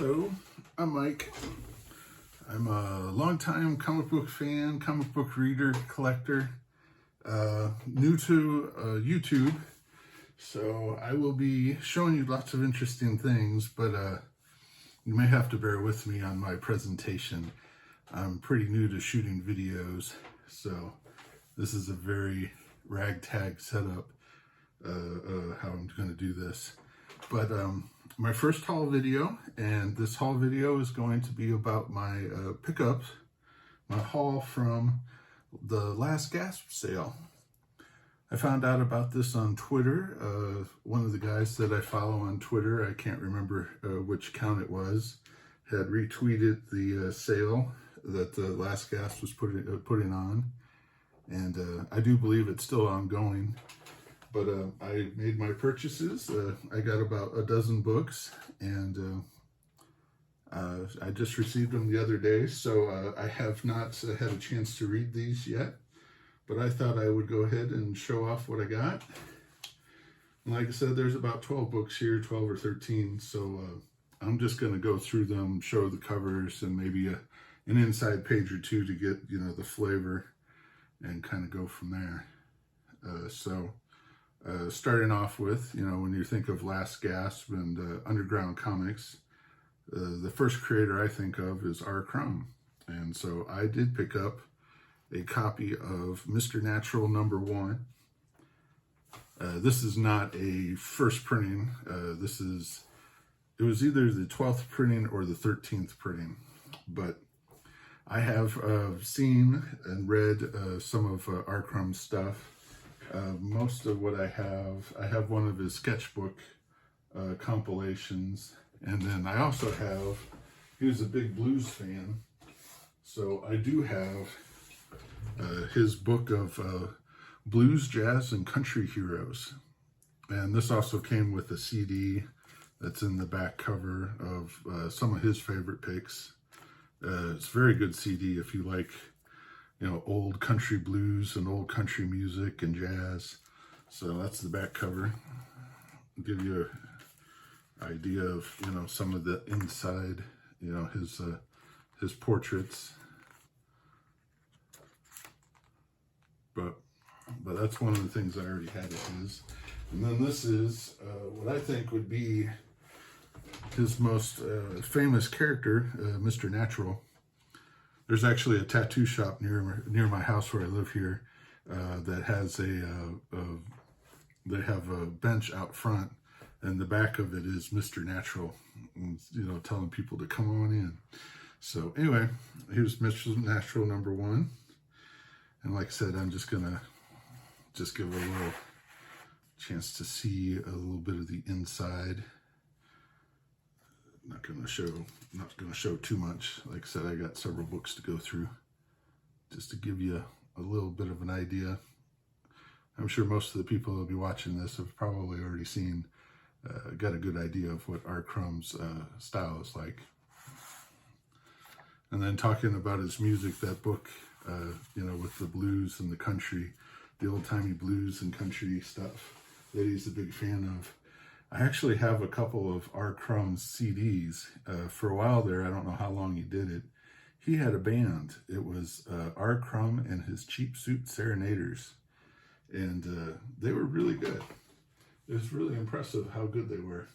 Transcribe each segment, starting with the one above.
Hello, I'm Mike. I'm a longtime comic book fan, comic book reader, collector, new to YouTube. So I will be showing you lots of interesting things, but you may have to bear with me on my presentation. I'm pretty new to shooting videos, so this is a very ragtag setup, how I'm going to do this. But my first haul video, and this haul video is going to be about my pickups, my haul from the Last Gasp Sale. I found out about this on Twitter. One of the guys that I follow on Twitter, I can't remember which account it was, had retweeted the sale that the Last Gasp was putting on, and I do believe it's still ongoing. But I made my purchases. I got about a dozen books, and I just received them the other day, so I have not had a chance to read these yet. But I thought I would go ahead and show off what I got. And like I said, there's about 12 books here, 12 or 13, so I'm just going to go through them, show the covers, and maybe an inside page or two to get, the flavor, and kind of go from there. Starting off with, when you think of Last Gasp and underground comics, the first creator I think of is Crumb. And so I did pick up a copy of Mr. Natural #1. This is not a first printing. It was either the 12th printing or the 13th printing. But I have seen and read some of Crumb's stuff. Most of what I have one of his sketchbook compilations, and then I also have, he was a big blues fan, so I do have his book of blues, jazz, and country heroes. And this also came with a CD that's in the back cover of some of his favorite picks. It's a very good CD if you like old country blues and old country music and jazz. So that's the back cover. Give you an idea of, some of the inside, his portraits. But that's one of the things I already had of his. And then this is what I think would be his most famous character, Mr. Natural. There's actually a tattoo shop near my house where I live here that has they have a bench out front, and the back of it is Mr. Natural, and, telling people to come on in. So anyway, here's Mr. Natural #1, and like I said, I'm just gonna give a little chance to see a little bit of the inside. Not gonna show too much. Like I said, I got several books to go through just to give you a little bit of an idea. I'm sure most of the people that'll be watching this have probably already got a good idea of what Crumb's style is like. And then talking about his music, that book, with the blues and the country, the old-timey blues and country stuff that he's a big fan of. I actually have a couple of Crumb's CDs. For a while there, I don't know how long he did it, he had a band. It was Crumb and his Cheap Suit Serenaders. And they were really good. It was really impressive how good they were.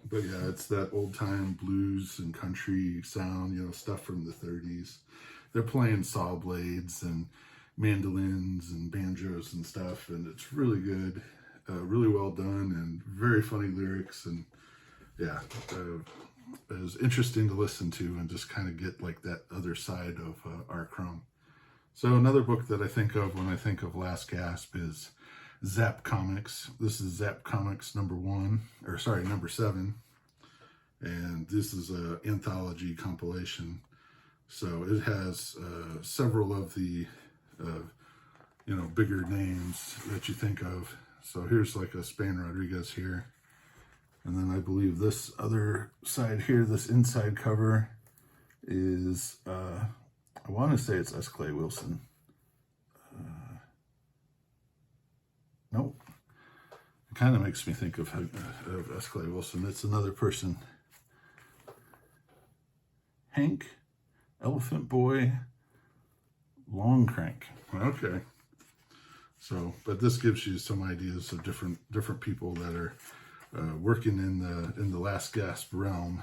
But yeah, it's that old-time blues and country sound, stuff from the 30s. They're playing saw blades and mandolins and banjos and stuff, and it's really good. Really well done, and very funny lyrics, and yeah, it was interesting to listen to and just kind of get like that other side of Crumb. So another book that I think of when I think of Last Gasp is Zap Comics. This is Zap Comics #7, and this is an anthology compilation. So it has several of the bigger names that you think of. So here's like a Spain Rodriguez here. And then I believe this other side here, this inside cover is, I want to say it's S. Clay Wilson. Nope. It kind of makes me think of S. Clay Wilson. It's another person. Hank, Elephant Boy, Long Crank. Okay. So, but this gives you some ideas of different people that are working in the Last Gasp realm.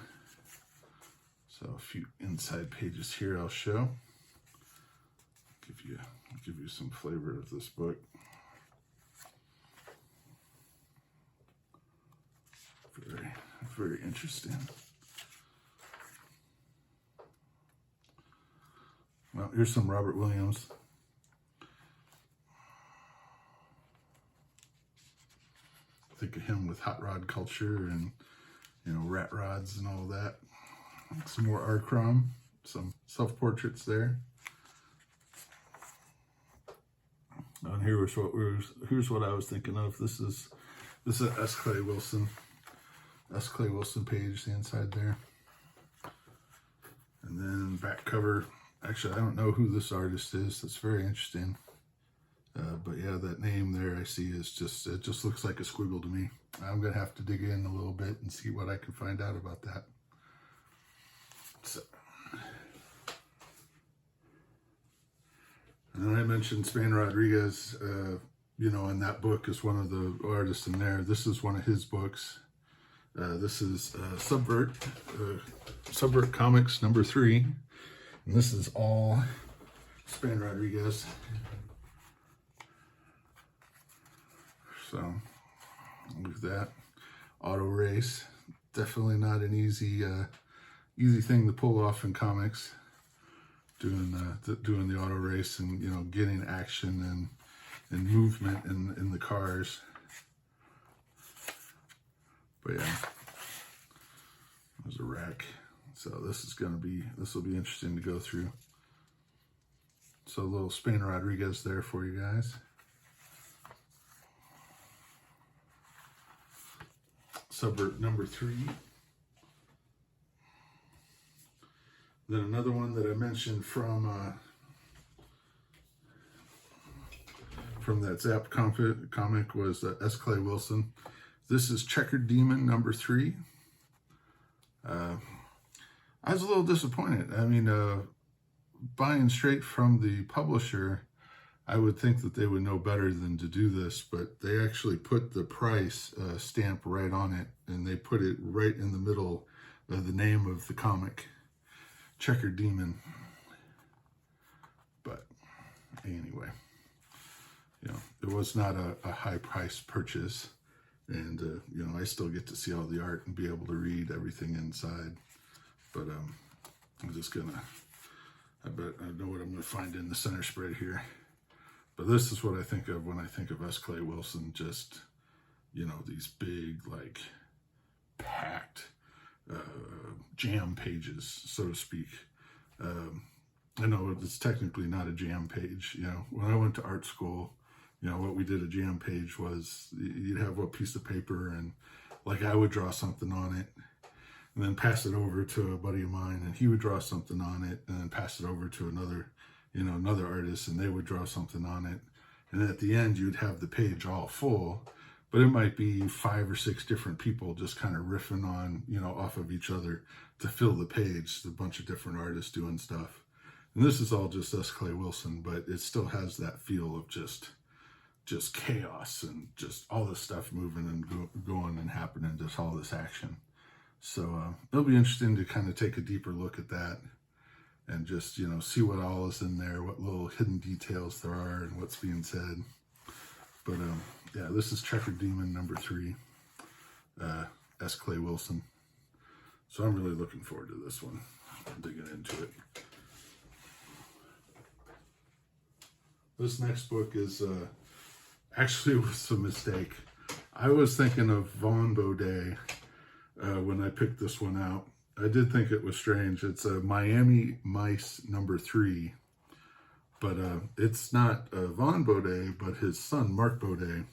So a few inside pages here I'll show. Give you some flavor of this book. Very interesting. Well, here's some Robert Williams. Think of him with hot rod culture and, you know, rat rods and all that. Some more R. Crumb, some self-portraits there. And here's what I was thinking of. This is S. Clay Wilson. S. Clay Wilson page, the inside there. And then back cover. Actually, I don't know who this artist is. That's very interesting. But yeah, that name there I see is it just looks like a squiggle to me. I'm going to have to dig in a little bit and see what I can find out about that. So, and then I mentioned Spain Rodriguez, you know, in that book is one of the artists in there. This is one of his books. This is Subvert Comics #3. And this is all Spain Rodriguez. So, look at that. Auto race. Definitely not an easy thing to pull off in comics. Doing the auto race and, you know, getting action and movement in the cars. But yeah, there's a rack. So this will be interesting to go through. So a little Spain Rodriguez there for you guys. Subvert #3. Then another one that I mentioned from that Zap comic was S. Clay Wilson. This is Checkered Demon #3. I was a little disappointed. I mean, buying straight from the publisher, I would think that they would know better than to do this, but they actually put the price stamp right on it, and they put it right in the middle of the name of the comic, Checkered Demon. But anyway, you know, it was not a high price purchase, and you know, I still get to see all the art and be able to read everything inside. But I'm just gonna, I bet I know what I'm gonna find in the center spread here. But this is what I think of when I think of S. Clay Wilson. Just, you know, these big, like, packed jam pages, so to speak. I know it's technically not a jam page. You know, when I went to art school, you know, what we did a jam page was you'd have a piece of paper and, like, I would draw something on it and then pass it over to a buddy of mine, and he would draw something on it and then pass it over to another artist, and they would draw something on it. And at the end, you'd have the page all full, but it might be 5 or 6 different people just kind of riffing on, you know, off of each other to fill the page. A bunch of different artists doing stuff. And this is all just S. Clay Wilson, but it still has that feel of just chaos and just all this stuff moving and going and happening, just all this action. So it'll be interesting to kind of take a deeper look at that and just, you know, see what all is in there, what little hidden details there are and what's being said. But yeah, this is Checkered Demon #3, S. Clay Wilson. So I'm really looking forward to this one. I'm digging into it. This next book is actually was a mistake. I was thinking of Vaughn Baudet when I picked this one out. I did think it was strange. It's a Miami Mice #3, but it's not Vaughn Baudet, but his son, Mark Baudet.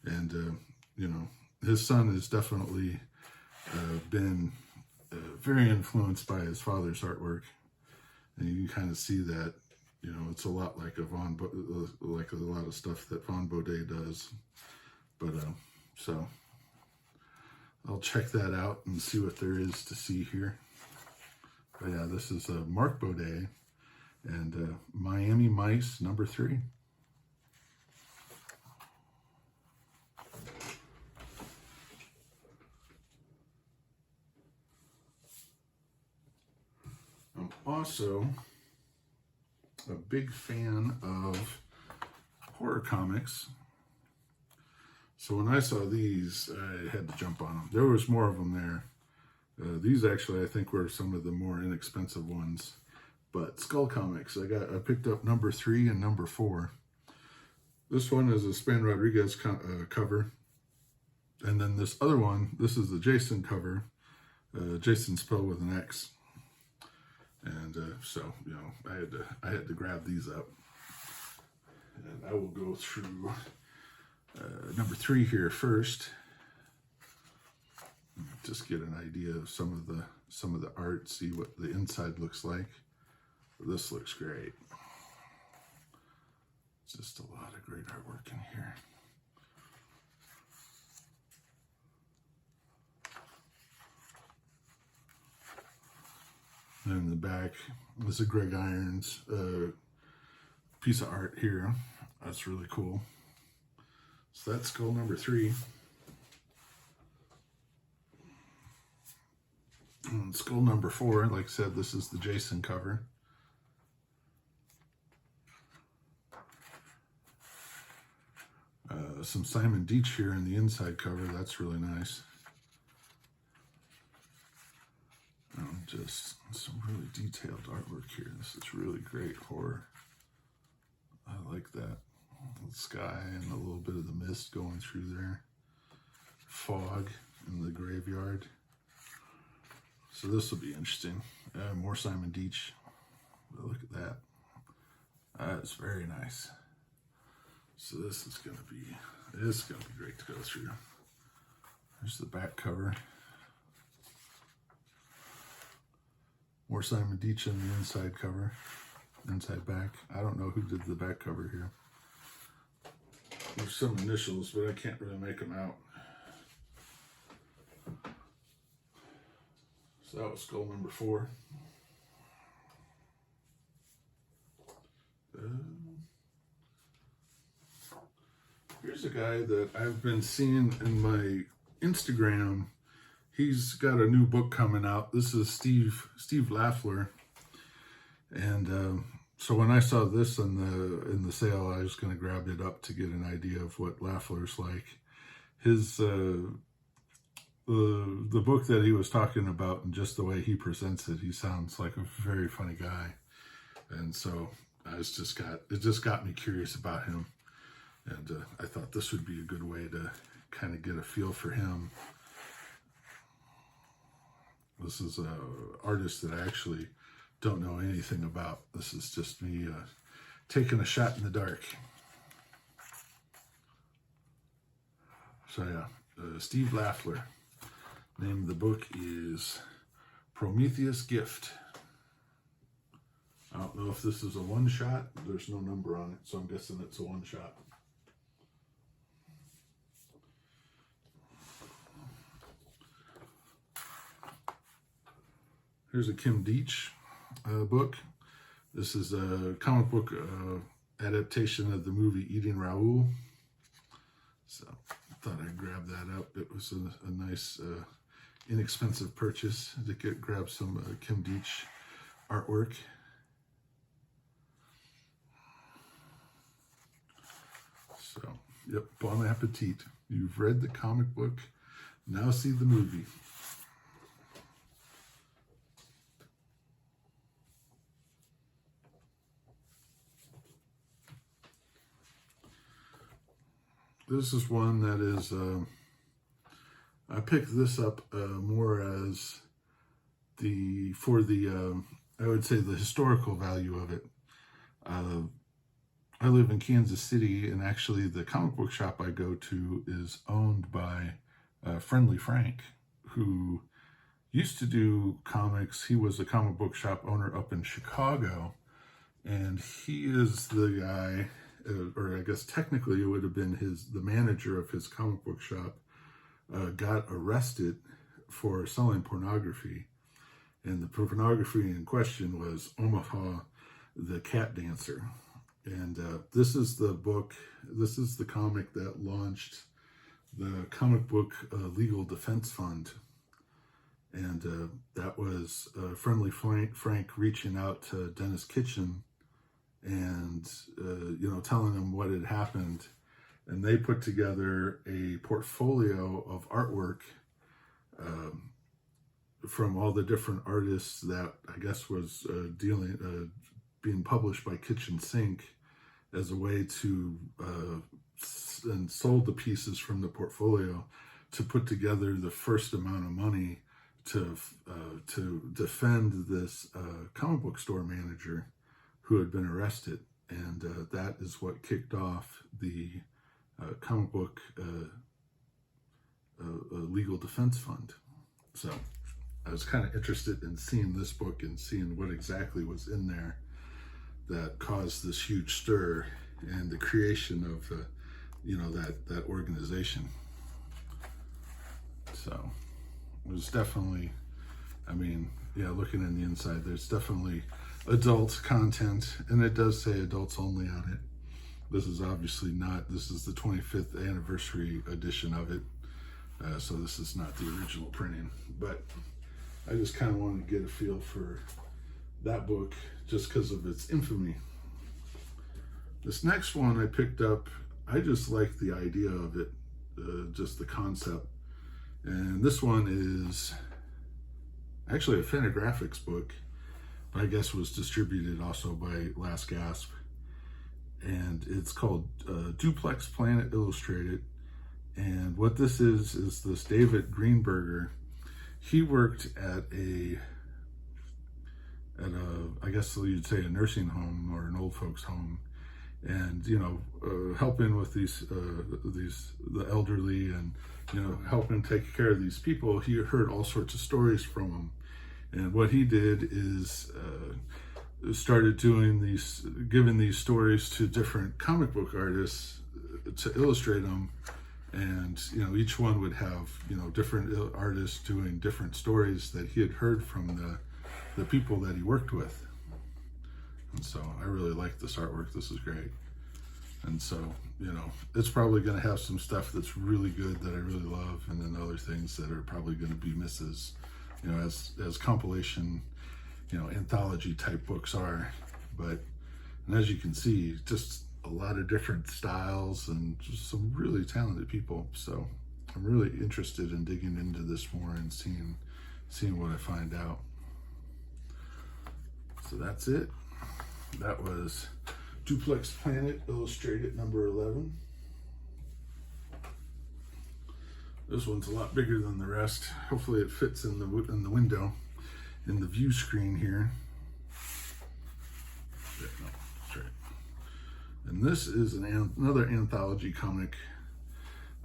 And, you know, his son has definitely been very influenced by his father's artwork. And you can kind of see that, you know, it's a lot like like a lot of stuff that Vaughn Baudet does. But, so I'll check that out and see what there is to see here. But yeah, this is Mark Baudet and Miami Mice #3. I'm also a big fan of horror comics. So when I saw these, I had to jump on them. There was more of them there. These actually, I think, were some of the more inexpensive ones. But Skull Comics, I picked up #3 and #4. This one is a Span Rodriguez cover. And then this other one, this is the Jason cover. Jason spelled with an X. And so, you know, I had to grab these up. And I will go through #3 here first. Just get an idea of some of the art, see what the inside looks like. This looks great. Just a lot of great artwork in here. And in the back, this is Greg Irons piece of art here. That's really cool. So that's Skull #3. And Skull #4, like I said, this is the Jason cover. Some Simon Dietz here in the inside cover. That's really nice. Just some really detailed artwork here. This is really great horror. I like that. The sky and a little bit of the mist going through there. Fog in the graveyard. So this will be interesting. More Simon Dietz. But look at that. That's very nice. So this is gonna be great to go through. There's the back cover. More Simon Dietz on the inside cover. Inside back. I don't know who did the back cover here. There's some initials, but I can't really make them out. So that was Skull #4. Here's a guy that I've been seeing in my Instagram. He's got a new book coming out. This is Steve Lafler. And so when I saw this in the sale, I was going to grab it up to get an idea of what Lafler's like. His the book that he was talking about and just the way he presents it, he sounds like a very funny guy. And so it just got me curious about him. And I thought this would be a good way to kind of get a feel for him. This is an artist that I actually don't know anything about. This is just me taking a shot in the dark. So yeah, Steve Lafler. Name of the book is Prometheus Gift. I don't know if this is a one-shot. There's no number on it, so I'm guessing it's a one-shot. Here's a Kim Dietz book. This is a comic book adaptation of the movie Eating Raoul. So I thought I'd grab that up. It was a nice, inexpensive purchase to grab some Kim Dietz artwork. So, yep, bon appetit. You've read the comic book, now see the movie. This is one that is, I picked this up more as I would say the historical value of it. I live in Kansas City, and actually the comic book shop I go to is owned by Friendly Frank, who used to do comics. He was a comic book shop owner up in Chicago, and he is the guy, or I guess technically it would have been the manager of his comic book shop, got arrested for selling pornography. And the pornography in question was Omaha, the Cat Dancer. And this is the book, this is the comic that launched the comic book legal defense fund. And that was Friendly Frank reaching out to Dennis Kitchen and, telling him what had happened. And they put together a portfolio of artwork from all the different artists that I guess was being published by Kitchen Sink as a way to, and sold the pieces from the portfolio to put together the first amount of money to defend this comic book store manager who had been arrested. And that is what kicked off the comic book legal defense fund. So I was kind of interested in seeing this book and seeing what exactly was in there that caused this huge stir and the creation of, that organization. So it was definitely, looking in the inside, there's definitely adult content, and it does say adults only on it. This is obviously not, this is the 25th anniversary edition of it. So this is not the original printing, but I just kind of wanted to get a feel for that book just because of its infamy. This next one I picked up, I just like the idea of it, just the concept. And this one is actually a Fantagraphics book, but I guess was distributed also by Last Gasp. And it's called Duplex Planet Illustrated. And what this is this David Greenberger. He worked at a, I guess you'd say a nursing home or an old folks home, and helping with the elderly, and helping take care of these people. He heard all sorts of stories from them, and what he did is started giving these stories to different comic book artists to illustrate them. And each one would have different artists doing different stories that he had heard from the people that he worked with. And so I really like this artwork. This is great. And so it's probably going to have some stuff that's really good that I really love, and then other things that are probably going to be misses, as compilation anthology type books are. And as you can see, just a lot of different styles and just some really talented people. So I'm really interested in digging into this more and seeing what I find out. So that's it. That was Duplex Planet Illustrated number 11. This one's a lot bigger than the rest. Hopefully it fits in the window, in the view screen here. Yeah, no, that's right. And this is another anthology comic.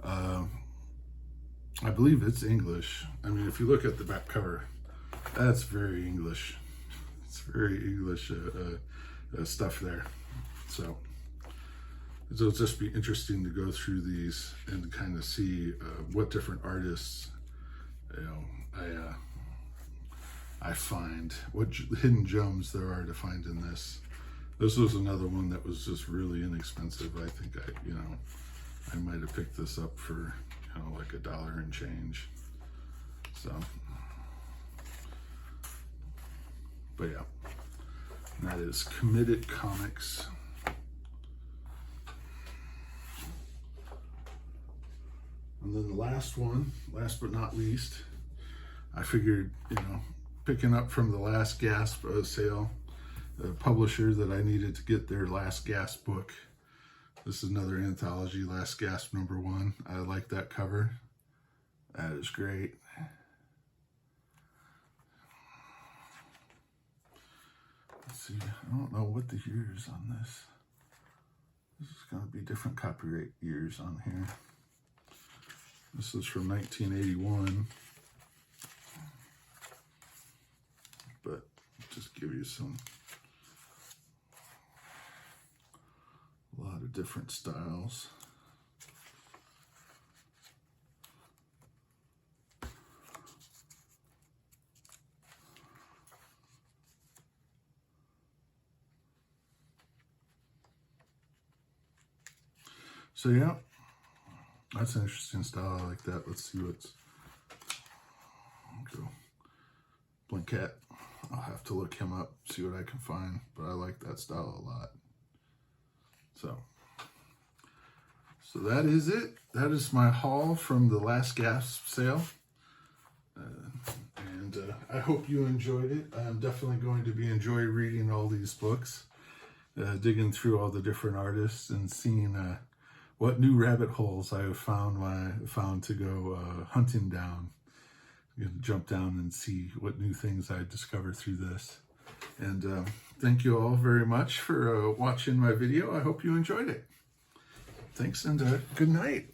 I believe it's English. If you look at the back cover, that's very English. It's very English stuff there. So it'll just be interesting to go through these and kind of see what different artists, I find, what hidden gems there are to find in this. This was another one that was just really inexpensive. I think I might have picked this up for like $1 and change. So, but yeah, and that is Committed Comics. And then the last one, last but not least, I figured, picking up from the Last Gasp Sale, the publisher that I needed to get their Last Gasp book. This is another anthology, Last Gasp number 1. I like that cover. That is great. Let's see, I don't know what the year is on this. This is going to be different copyright years on here. This is from 1981. But just give you a lot of different styles. So yeah, that's an interesting style. I like that. Let's see what's, go Blanket. I'll have to look him up, see what I can find, but I like that style a lot. So that is it. That is my haul from the Last Gasp Sale. I hope you enjoyed it. I'm definitely going to be enjoying reading all these books, digging through all the different artists and seeing what new rabbit holes I have found when I found to go hunting down. I'm going to jump down and see what new things I discover through this. And thank you all very much for watching my video. I hope you enjoyed it. Thanks and good night.